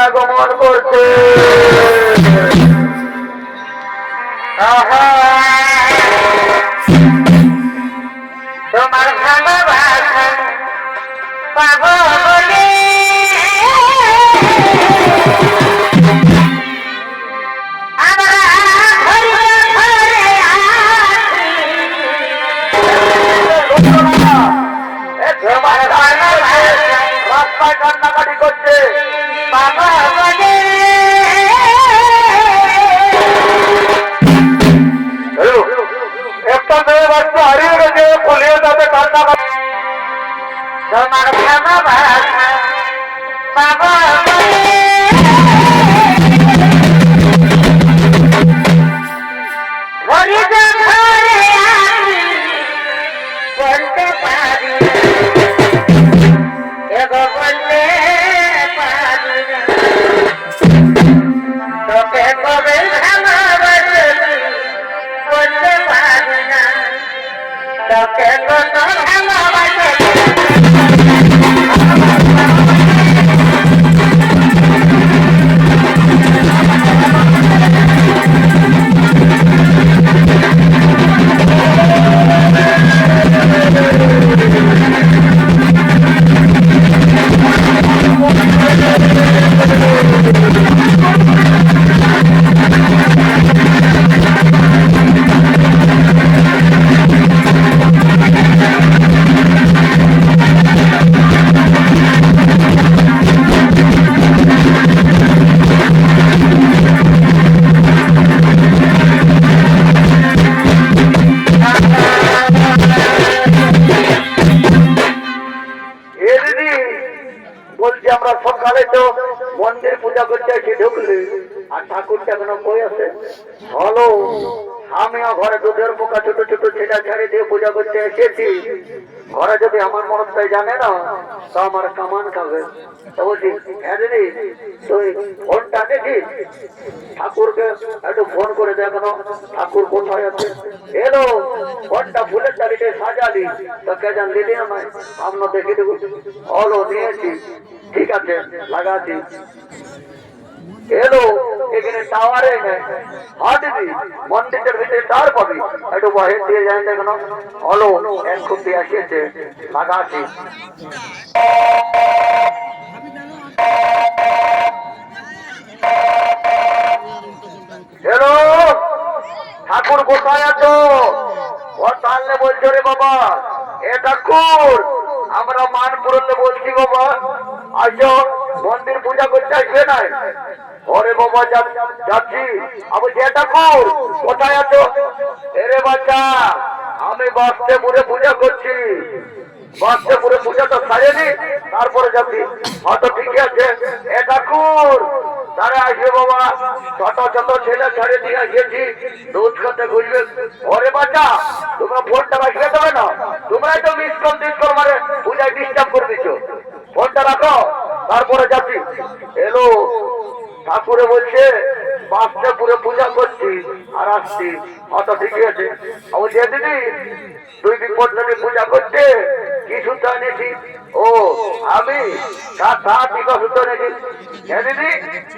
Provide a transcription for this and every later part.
আগমন করছে। তোমার ভালোবাসা পাবো বলে রাস্তায় কান্নাকাটি করছে বাবা বলে একটা মেয়ে বাচ্চা হারিয়ে গেছে পুলিশ তাতে কান্নাকাটি। তোমার ভালোবাসা বাবা বলে বলতে পারি এগো বলতে পারি তোকে কবে ভালোবাসি বলতে পারি না তোকে কত ভালোবাসি। বলছি আমরা সকালে তো মন্দির পূজা করতে এসে ঢুকলি আর ঠাকুরটা কেন কই আছে হলো আমিও ঘরে দুধের পোকা ছোট ছোট ছেলে ছেড়ে দিয়ে পূজা করতে এসেছি। ঘরে যদি আমার মরদটাই জানে না তো আমার কামান খাবে। তো বলছি হ্যাঁ দিদি তুই ফোনটা দেখিস ঠাকুরকে একটু ফোন করে দেখানো ঠাকুর কোথায় আছে। এলো ফোনটা ফুলের তারিখে সাজালি তো কে জান দিদি আমায় আমরা দেখে দেবো। হলো নিয়েছি ঠিক আছে লাগাচ্ছি। এলো এখানে টাওয়ারে হ্যাঁ দিদি মন্দিরের ভিতরে টাওয়ার পাবি একটু বাহির দিয়ে যাই দেখো। হলো এক খুঁটি আসিয়েছে লাগাচ্ছি। হ্যালো ঠাকুর কোথায় আছো? ও তাহলে বলছো রে বাবা এ ঠাকুর আমরা মানপুরতে বলছি বাবা আসো মন্দির পূজা করতে আসবে না। ওরে বাবা যাচ্ছি। আমি যে ঠাকুর কোথায় আছো? এরে বাচ্চা আমি বাস্তেপুরে পূজা করছি। বাস্তেপুরে পূজাটা সারেনি তারপরে যাচ্ছি। হয়তো ঠিক আছে এ ঠাকুর তারা আসবে বাবা ছোট ছোট ছেলে ছেড়ে দিয়ে আসিয়েছি দুধ খেতে খুঁজবে। ওরে বাচ্চা তোমরা ফোনটা রাখলে দেবে না তোমরাই তো মিস কল টিস মানে পূজায় ডিস্টার্ব করে দিচ্ছ। ফোনটা রাখো তারপরে যাচ্ছি। এলো ঠাকুরে বলছে বাস্তেপুরে পূজা করছি আর আসছি। হয়তো ঠিকই আছে। আমি যে দিদি তুই বিপদ পূজা করছে কি সূত্র এনেছি? ও আমি সূত্র এনেছি। হ্যাঁ দিদি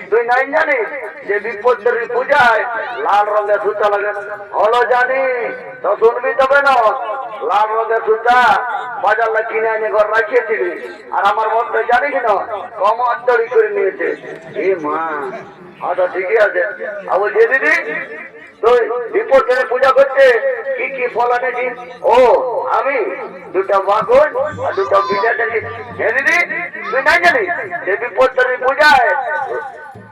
তুই নাই জানিস যে বিপদের পূজায় লাল রঙের সূতা লাগে? হলো জানি তো শুনবি তবে না লাল রঙের সূতা বাজার কিনে এনে ঘর রাখিয়েছিলি আর আমার মধ্যে জানিস না কম অন্তরি করে নিয়েছে। এ মা আচ্ছা ঠিকই আছে। আমি যে দিদি তুই বিপদের পূজা করছে কি কি ফল এনেছিস? ও আমি দুটা বাগন আর দুটা বিজা এনেছি। হ্যাঁ দিদি তুই নাই জানিস যে বিপদের পূজায়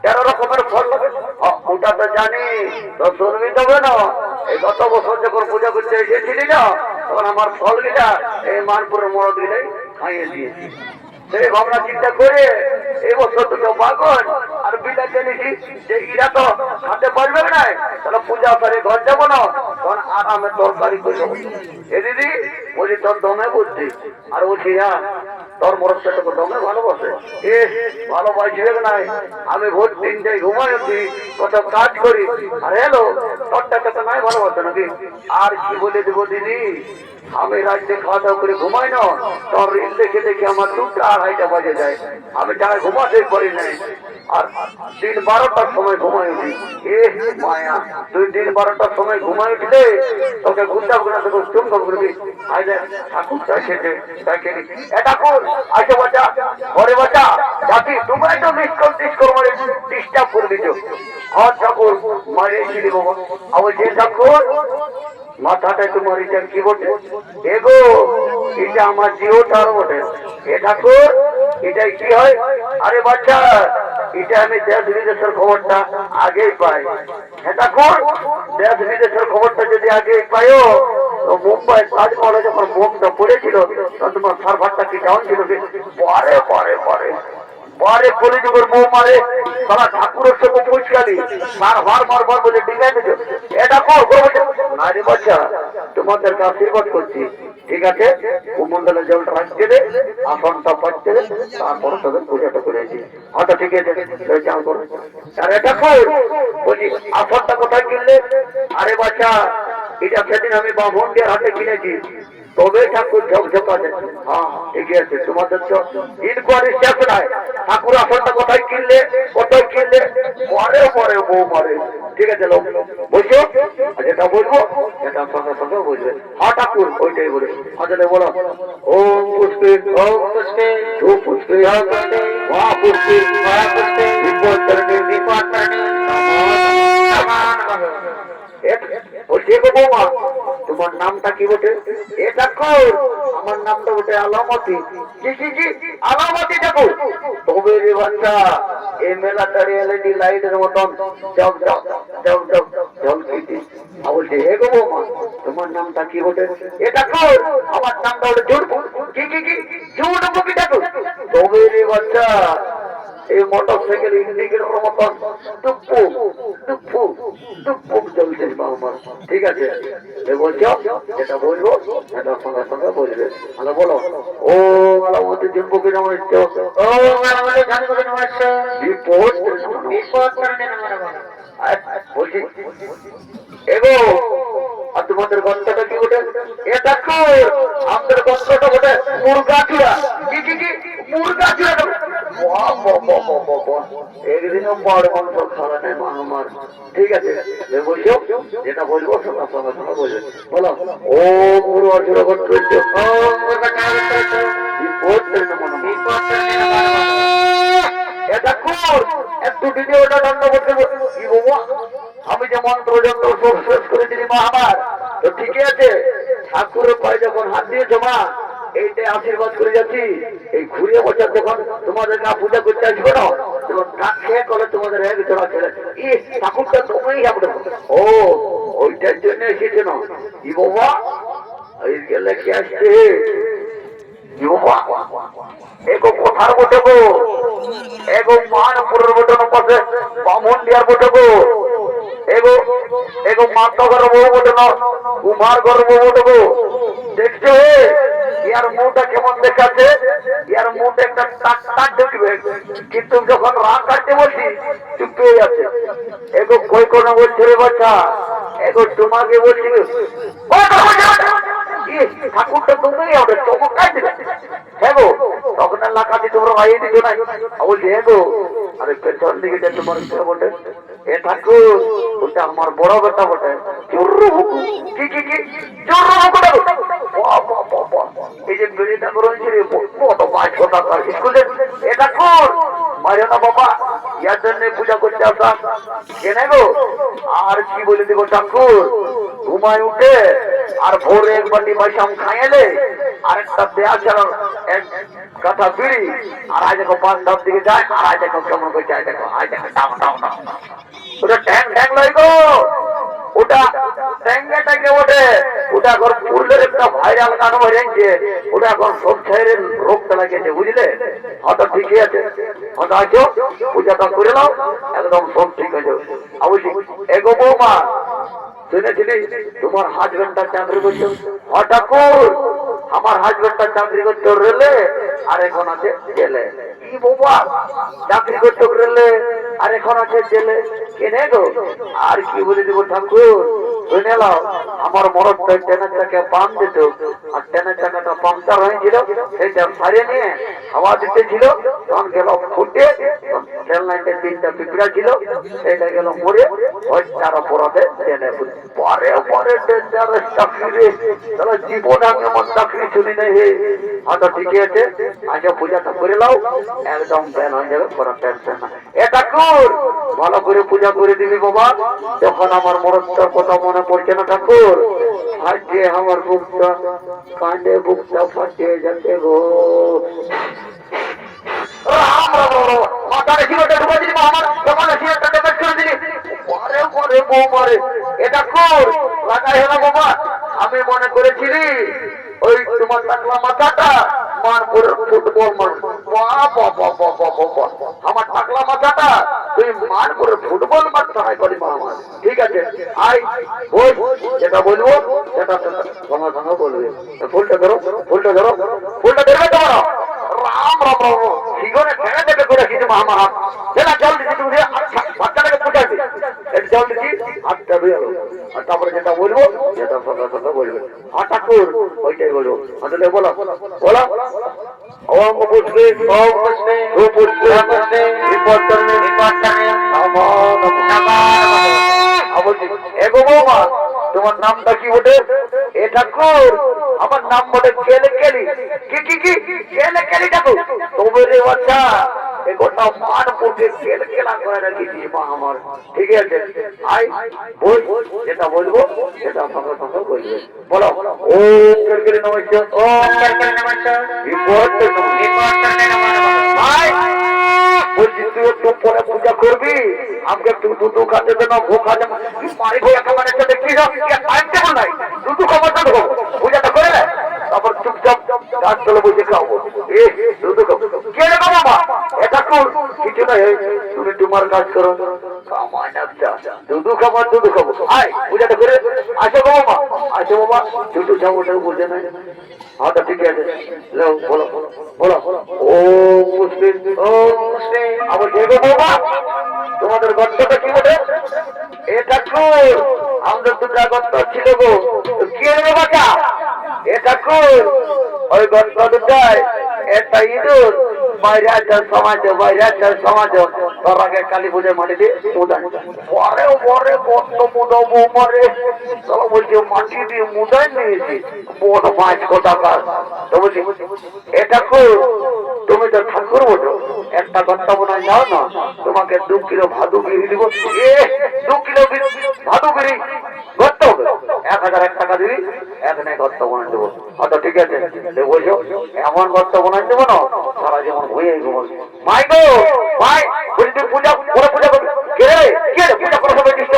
13 রকমের ফল লাগে? ওটা তো জানি তো শুনবি তবে না। এই গত বছর যখন পূজা করতে এসেছিলি না তখন আমার ফল গিলা এই মানপুরের মরদ গিলাই খাইয়ে দিয়েছি। সেই ভাবনা চিন্তা করে এই বছর দুটো বাগন আর বিলাস এনেছি যে এরা তো খাতে পারবে না তাহলে পূজা করে ঘর যাবো না তখন আরামে তরকারি করে। এ দিদি বলছি তোর দমে বুঝছি আর বলছি তোর মরদ তোকে দমে ভালোবাসে। এ ভালোবাসবে নাই, আমি ভোর 3টায় ঘুমাই উঠি, কত কাজ করি, আর এলো তোরটাকে তো নাই ভালোবাসে নাকি? আর কি বলে দেবো দিদি, আমি রাত্রে খাওয়া দাওয়া করে ঘুমাই না, তোর রিল দেখে দেখে আমার 2টা 2:30টা বাজে যায়, আমি যারা ঘুমাতে পারি নাই। আর দিন 12টার সময় ঘুমাই উঠি। এ মায়া, তুই দিন 12টার সময় ঘুমাই উঠলে তোকে গুন্ডা গুন্ডা তোকে চুমকা করবি। আইলে ঠাকুর চাইছে তাকে এটা কর, আইসো বাচ্চা, ঘরে বাচ্চা জাতি, তোমরা তো ডিসকল মানে ডিস্টার্ব করে দিচ্ছ। আর ঠাকুর মারিয়েছিলি বাবা, আবার যে ঠাকুর মাথাটায় তোমার এটা কি বটে? এগো এটা আমার জিওটার বটে। এ ঠাকুর এটাই কি হয়? আরে বাচ্চা, এটা আমি দেশ বিদেশের খবরটা আগেই পাই। হ্যাঁ ঠাকুর, দেশ বিদেশের খবরটা যদি আগেই পাইও, তো মুম্বাই তাজমহলে যখন বোমটা পড়েছিল তখন তোমার সার্ভারটা কি ডাউন ছিল? পরে পরে পরে পরে কলিযুগের বউ মারে সারা ঠাকুরের সঙ্গে পুচকালি মারবার মারবার বলে ডিঙাই দিত। এটা আরে বাচ্চা, তোমাদেরকে আশীর্বাদ করছি, ঠিক আছে? কুমন্ডলের জলটা রাখতে দে, আসনটা পাচ্ছে দে, তারপর তোদের পূজাটা করেছি। আচ্ছা ঠিক আছে, চাল করো। আর এটা বলছি আসনটা কোথায় কিনলে? আরে বাচ্চা, এটা সেদিন আমি বামুনদের হাতে কিনেছি, তবে ঠাকুর ঝকঝকা আছে। হ্যাঁ ঠিক আছে, তোমাদের তো ইনকোয়ারি শেষ নাই। ঠাকুর আসনটা কোথায় কিনলে, কোথায় কিনলে? পরে পরে বউ মারে। ঠিক আছে বলছো, যেটা বলবো সেটা সঙ্গে সঙ্গে বুঝবে। হ্যাঁ ঠাকুর ওইটাই বলে। আচ্ছা বলো, ওম পুষ্পে ওম পুষ্পে ধূ পুষ্পে মহা পুষ্পে মহা পুষ্পে বিপদ করণে বিপদ করণে বলছি গো বৌমা, তোমার নামটা কি বটে? এ ঠাকুর আমার নামটা বটে আলামতি। জি জি জি, আলামতি ঠাকুর। তবে রে বাচ্চা, এই মেলাটার এলইডি লাইটের মতন জগ জগ জগ জগ ঝলকিতে। বলছে হে গো বৌমা, তোমার নামটা কি বটে? এ ঠাকুর আমার নামটা বটে জুড়বু। কি কি কি জুড়বু কি ঠাকুর? তবে রে বাচ্চা, এই মোটর সাইকেল ইন্ডিকেটর মতন টুকপু টুকপু টুকপু চলছে বাবা। ঠিক আছে বলছো, যেটা বলবো সেটা সঙ্গে সঙ্গে বলবে। হ্যালো বলো, ও আলামতি জুম্বুকে নমস্তে, ও আলামতি জানবুকে নমস্তে, বিপদ বিপদ করতে নমস্তে। বলছি এগো, আর তোমাদের গন্তটা কি বটে? এটা আমাদের গন্তটা বটে মুরগাচুরা। কি কি কি মুরগাচুরা? একদিনও বড় মাংস খাওয়া নেই মা আমার। ঠিক আছে বলছো, যেটা বলবো সঙ্গে সঙ্গে সঙ্গে বলবে। বলো, ও পুরো অর্জুন করতে একটু ভিডিওটা দণ্ড করতে কি বলবো? আমি যে মন্ত্র যন্ত্র সব শেষ করে দিলি মা আমার, তো ঠিকই আছে। ঠাকুরের পায়ে যখন হাত দিয়েছো মা, এইটাই আশীর্বাদ করে যাচ্ছি। এই ঘুরিয়ে বছর যখন তোমাদের না পূজা করতে আসবো না, তখন কাক খেয়ে করে তোমাদের এক জোড়া ছেলে ঠাকুরটা তোমায় যাবে। ও ওইটার জন্য এসেছে না কি বাবা? এই গেলে কি আসছে এগো কোথার বটে গো? এগো মানপুরের বটে না পাশে বামন দিয়ার বটে গো? এগো এগো মাতা ঘর বউ বটে না কুমার ঘর বউ বটে গো? দেখছো ইয়ার মুখটা কেমন দেখাচ্ছে? ইয়ার মুখটা একটা টাক টাক ঢুকবে, কিন্তু যখন রাগ কাটতে বলছি চুপ পেয়ে যাচ্ছে। এগো কই কোনো বলছে রে বাচ্চা, এগো তোমাকে বলছি ঠাকুরটা তুমি আমাদের চমৎকার দিলে। হ্যাঁ গো, তখন লাগাতে তোমরা ভাইয়ে দিচ্ছ না। বলছি হ্যাঁ গো, আরে পেছন দিকে তোমার বটে। এ ঠাকুর ওটা আমার বড় বেটা বটে। কি কি কি এই যে বেড়িটা করেছি রে কত 500 টাকা স্কুলে। এ ঠাকুর মারে না বাবা, ইয়ার জন্য পূজা করতে আসা কেন গো? আর কি বলে দেবো ঠাকুর, ঘুমায় উঠে আর ভোরে এক বাটি পয়সা খাইলে আরেকটা দেয়া ছাড়া এক কাঠা বিড়ি, আর আজ দেখো 5-10 দিকে যায়, আর আজ দেখো কেমন করে যায়, দেখো আজ দেখো টাও টাও টাও। ওটা ট্যাং ট্যাং লয় গো, ওটা ট্যাঙ্গাটাকে ওঠে, ওটা এখন পুরুলের একটা ভাইরাল গান হয়েছে, ওটা এখন সব ছেড়ের রোগটা লাগিয়েছে বুঝলে। হয়তো ঠিকই আছে, হয়তো আছো পূজাটা করে নাও, একদম সব ঠিক আছে। বলছি এগো বৌমা, শুনেছিলি তোমার হাজবেন্ডটা চাকরি করছো? ঠাকুর আমার হাজবেন্ডটা চাকরি করছো রেলে, আর এখন আছে জেলে। কি বাবা চাকরি করতে রেলে আর এখন আছে জেলে, কেনে গো? আর কি বলে দিব ঠাকুর, শুনে নাও আমার মরদটা ট্রেনের চাকা পাম্প দিত, আর ট্রেনের চাকাটা পাংচার হয়েছিল, সেইটা সারিয়ে নিয়ে হাওয়া দিতেছিল, তখন গেল ফুটে, রেল লাইনে 3টা পিঁপড়া ছিল, সেইটা গেল মরে, ওই চার অপরাধে ট্রেনে পরে পরে চাকরি, জীবন আমি আমার চাকরি শুনি নাই হে। আচ্ছা ঠিক আছে, আজকে পূজাটা করে নাও, একদম ব্যান হয়ে যাবে, কোনো টেনশন না। এ ঠাকুর ভালো করে পূজা করে দিবি বাবা, যখন আমার মরদটার কথা মনে পড়ছে না ঠাকুর, আজকে আমার বুকটা কাঁদে, বুকটা ফাটিয়ে যাচ্ছে গো। আমি মনে করেছিলি ওই তোমার টাকলা মাথাটা মানপুরের ফুটবল আমার টাকলা মাথাটা তুই মানপুরের ফুটবল মাঠ ট্রাই করি আমার। ঠিক আছে, আই বল, যেটা বলবো সেটা সঙ্গে সঙ্গে বলবে। ফুলটা ধরো, ফুলটা ধরো, ফুলটা ধরবে তো রাম রাম রাম শিগনে ছেড়ে দেবে করে কিছু মহামারা যেটা জল দিচ্ছি তুমি বাচ্চাটাকে পুষাইবে, এটা জল দিচ্ছি হাতটা ধুয়ে গেল, আর তারপরে যেটা বলবো সেটা সঙ্গে সঙ্গে বলবে। আর ঠাকুর ওইটাই বলবো, আসলে বলো বলো ওম পুষ্পে ওম পুষ্পে ও পুষ্পে পুষ্পে বিপত্তনে বিপত্তনে নমো নমো। এগো বৌমা তোমার নামটা কি বটে? এ ঠাকুর আমার নাম বটে কেলে কেলি। কি কি কি কেলে কেলি ঠাকুর? তবে রে বাচ্চা এ গোটা মানপুরকে কেলে কেলা করে রেখেছি মা আমার। ঠিক আছে, আই বল, যেটা বলবো সেটা সঙ্গে সঙ্গে বলবে। বলো ওম কেলে নমস্কার, ওম কেলে নমস্কার, বিপত্তনে বিপত্তনে নমো নমো। ভাই বলছি তুই একটু পরে পূজা করবি, আমাকে একটু দুধু খাতে দে না, ভোগ খাতে মারি ভোগ একটা মানে দেখবি না, টাইম টেবল নাই, দুধু খাবার না দেবো, পূজাটা করে নেয় তারপর চুপচাপ গাছ তলে বসে খাবো। এ দুধু খাবো কে রে বাবা? এটা কিছু নাই, তুমি তোমার কাজ করো, দুধু খাবার দুধু খাবো। আয় পূজাটা করে আসো গো বাবা, আসো বাবা, দুধু খাবো ওটাও বুঝে নাই। আচ্ছা ঠিক আছে, বলো বলো বলো ও মুসলিম ও মুসলিম। আবার দেখো বাবা তোমাদের গর্তটা কি বলে? এ ঠাকুর আমাদের দুটা গর্ত ছিল গো, কে রে বাবা? এ ঠাকুর ওই গর্ত দুটায় একটা ইঁদুর বাইরে আছে সমাজ, বাইরে আছে সমাজ, তোর আগে কালী পুজোর মাটি দিয়ে মুদায় পরে পরে গর্ত মুদাবো মরে, চলো বলছি মাটি দিয়ে মুদায় নিয়েছি বড় 5 টাকা। তো বলছি এ ঠাকুর তুমি তো ঠাকুর বলো, একটা গর্ত বোনায় যাও না, তোমাকে 2 কিলো ভাদু বিড়ি দিব। 2 কিলো ভাদু বিড়ি গর্ত হবে, 1001 টাকা দিবি, এখানে গর্ত বোনায় দেবো। আচ্ছা ঠিক আছে, বলছো এমন গর্ত বোনায় দেবো না সারা যেমন হয়ে গেল। মাই গো ভাই বলছি পূজা করে পূজা করবি কে রে? কে রে পূজা করে সবাই দিচ্ছ?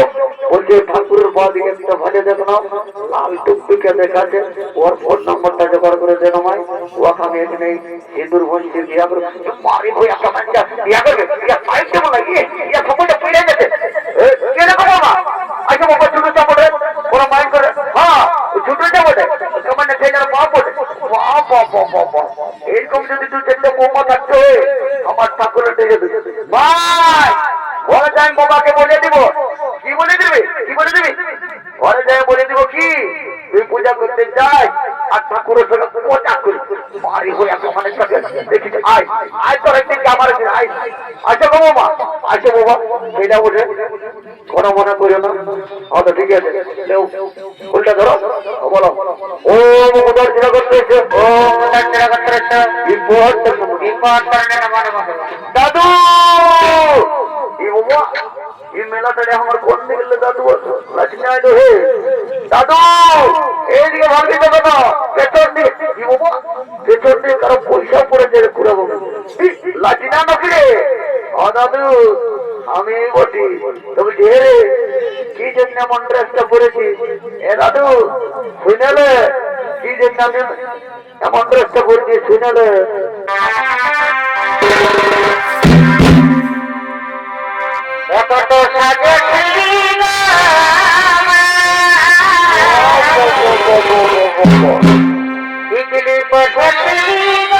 বলছে ঠাকুরের পা দিকে একটা ভাজে দেখো না, লাল টুকটুকে দেখাচ্ছে, ওর ফোন নম্বরটা জোগাড় করে দেন আমায়, ওখানে এখানে সিঁদুর ভঞ্চি বিয়া করে মারি ভই একটা বাচ্চা বিয়া করবে, বিয়া টাইম টেবল লাগিয়ে ইয়া সময়টা পেরে গেছে। কে রে বাবা? আচ্ছা বাবা ছুটে চাপড়ে ওরা মাইন্ড করে, হ্যাঁ ছুটে চাপড়ে কমান্ডে ছেলের পা পড়ে। এইরকম যদি 2-4টে বৌমা থাকতে আমার ঠাকুরের দিকে ভাই ঘরে যাই বাবাকে বলে দিব। কি বলে দিবি? কি বলে দিবি? ঘরে যাই বলে দিব কি তুই পূজা করতে যাই আর ঠাকুরের সঙ্গে পূজা করি বাড়ি হয়ে মানে দেখি আয় আয় তোর একদিন আমার আয় আসো গো বাবা, আসো বাবা সেটা বসে কোনো মনে করিও না। হয়তো ঠিক আছে, উল্টা ধরো বলো ও উদার ছিল করতে ও উদার ছিল করতে দাদু এই মেলাটা আমার কোন দিকে গেলে দাদু লক্ষ্মী তো হে দাদু এইদিকে ভাবি দেবে না, পেছন দিয়ে কি বাবা পেছন দিয়ে কারো পয়সা পড়েছে পুরো লাঠি না নাকি রে? ও দাদু আমি বটি, তবে ঢেরে কি জন্য এমন ড্রেসটা পরেছি? এ দাদু শুনেলে কি জন্য আমি এমন ড্রেসটা পরেছি শুনেলে? এত তো সাজে ইডলি পছন্দ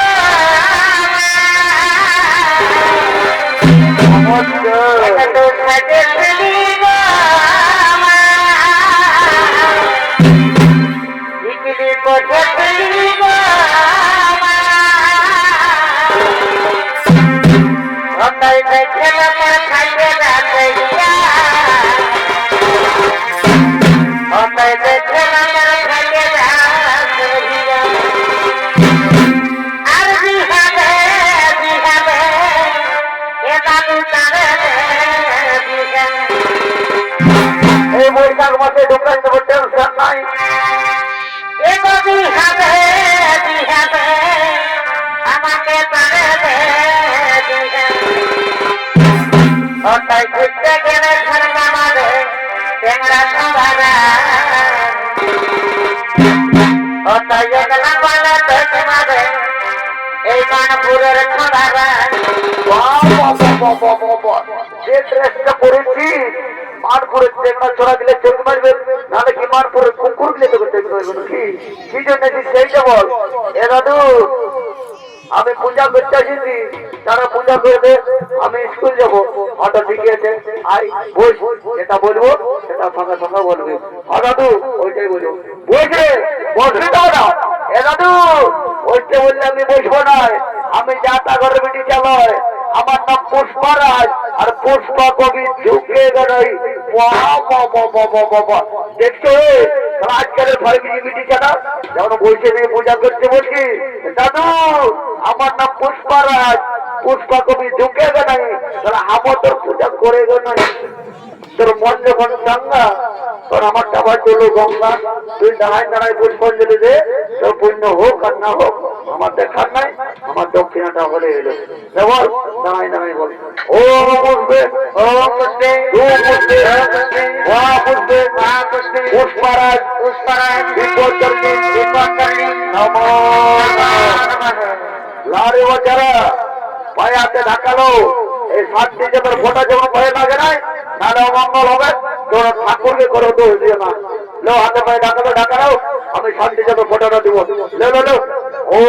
এই বৈশাখ মাসে ঢোকাই দেবো, টেনশন নাই। আমাকে ঘুরতে গেলে টেংরা সবারা এই মানপুরের সবারা যে ড্রেসটা পরেছি মানপুরের টেংরা চড়া দিলে চোখ মারবে, নাহলে কি মানপুরের কুকুর দিলে তোকে চোখ মারবে নাকি? কি জন্য সেইটা বল। এ দাদু আমি পূজা করতে আসিনি, তারা পূজা করবে, আমি স্কুল যাবো। হঠাৎ ঠিক আছে, আই বস, যেটা বলবো সেটা ফাঁকা ফাঁকা বলবে। দাদু ওইটাই বলবো, বসে বসবি তো না? এ দাদু ওইটা বললে আমি বসবো না, আমি যাতা ঘরে বেটি চালয়। আমার নাম পুষ্পারাজ, আর পুষ্পা কবি ঝুঁকে গড়াই। দেখছো আজকালের ভয় বিটি চালা, যখন বসে দিয়ে পূজা করতে বলছি, দাদু আমার নাম পুষ্পারাজ, পুষ্পা কবি ঝুঁকে গড়াই। তাহলে আমার তোর পূজা করে গড়াই, তোর মন যখন চাঙ্গা, তোর আমার টাকা চলো গঙ্গা। তুই দাঁড়ায় দাঁড়ায় পুষ্পাঞ্জলি দে, তোর পুণ্য হোক আর না হোক আমার দেখার নাই, আমার দক্ষিণাটা হলে এলো। বল দাঁড়ায় দাঁড়ায় বল, ও বুঝবে, ও বুঝবে, তু বুঝবে, ওয়া বুঝবে, পুষ্পারাজ, পুষ্পারাজ, বিপদকর্মী, বিপদকর্মী, নমো নমঃ। লারে বাজারা পায়াতে ঢাকালো, এই শান্তি যেমন ফোটা যেমন ভয় লাগে নাই, নাহলে অমঙ্গল হবে। তোরা ঠাকুরকে করো দোষ দিও না। লো হাতে পায়ে ঢাকালো, ঢাকালো, আমি শান্তি যেমন ফোটাটা দিব। লো লো লো, ও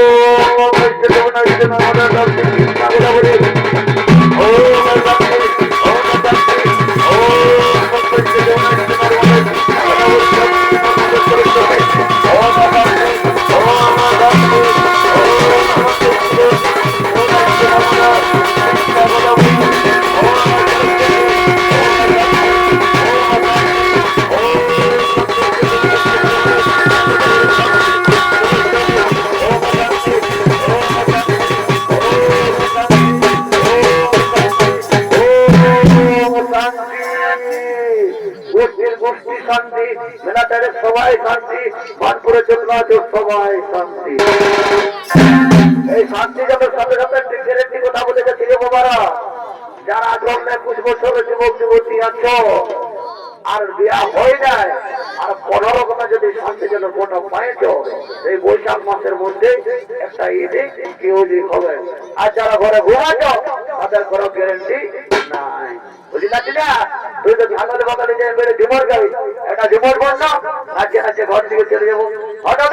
শান্তি, মেলাটারের সবাই শান্তি, মানপুরের জন্য সবাই শান্তি। এই শান্তি যাদের সাথে সাথে গ্যারেন্টি কথা বলে গেছি বাবারা, যারা 21 বছরের যুবক যুবতী আছো আর বিয়া হয়ে যায়, আর 15 কথা যদি শান্তি যেন কোটা পাইছ, এই বৈশাখ মাসের মধ্যে একটা ঈদে কেউ হবে। আর যারা ঘরে ঘুমাচ্ছ তাদের কোনো গ্যারেন্টি নাই, বুঝলি না? তুই তো ধানের বাগানে যে বেড়ে ঝুমর গাবি, একটা ঝুমর বন্ধ নাচে নাচে ঘর দিকে চলে যাবো। হঠাৎ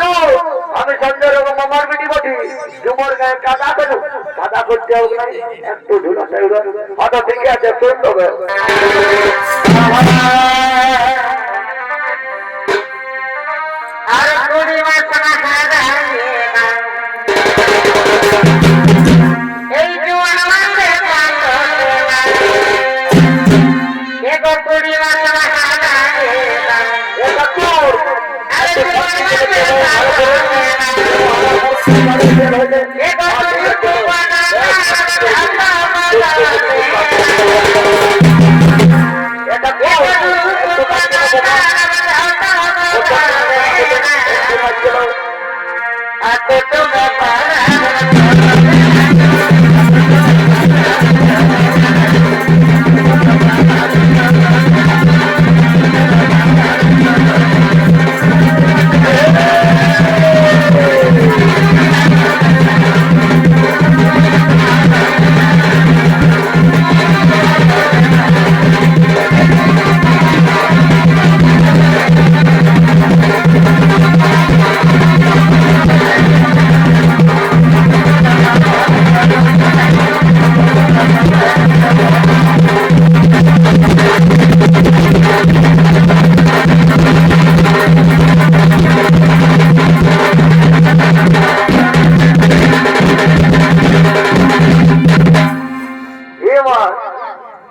আমি সঞ্জয় রকম আমার বিটি বটি, ঝুমর গায়ে কাদা করো, কাদা করতে হবে না, একটু ঝুলা চাইবে। হঠাৎ ঠিকই আছে, শুনতে হবে। আর কুড়ি মাস এই জোয়ান মাসে কুড়ি মাস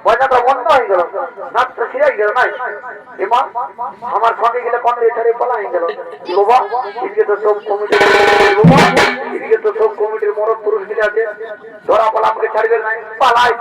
বাজাটা বন্ধ হয়ে গেল, নাচটা ছিঁড়ে গেল নাই এমা আমার সঙ্গে গেলে কোন ছেড়ে পালা হয়ে গেল বাবা। এদিকে তো সব কমিটি বাবা, এদিকে তো সব কমিটির মরদ পুরুষ গিলে আছে, ধরা পালা আমাকে ছাড়বে নাই পালাই।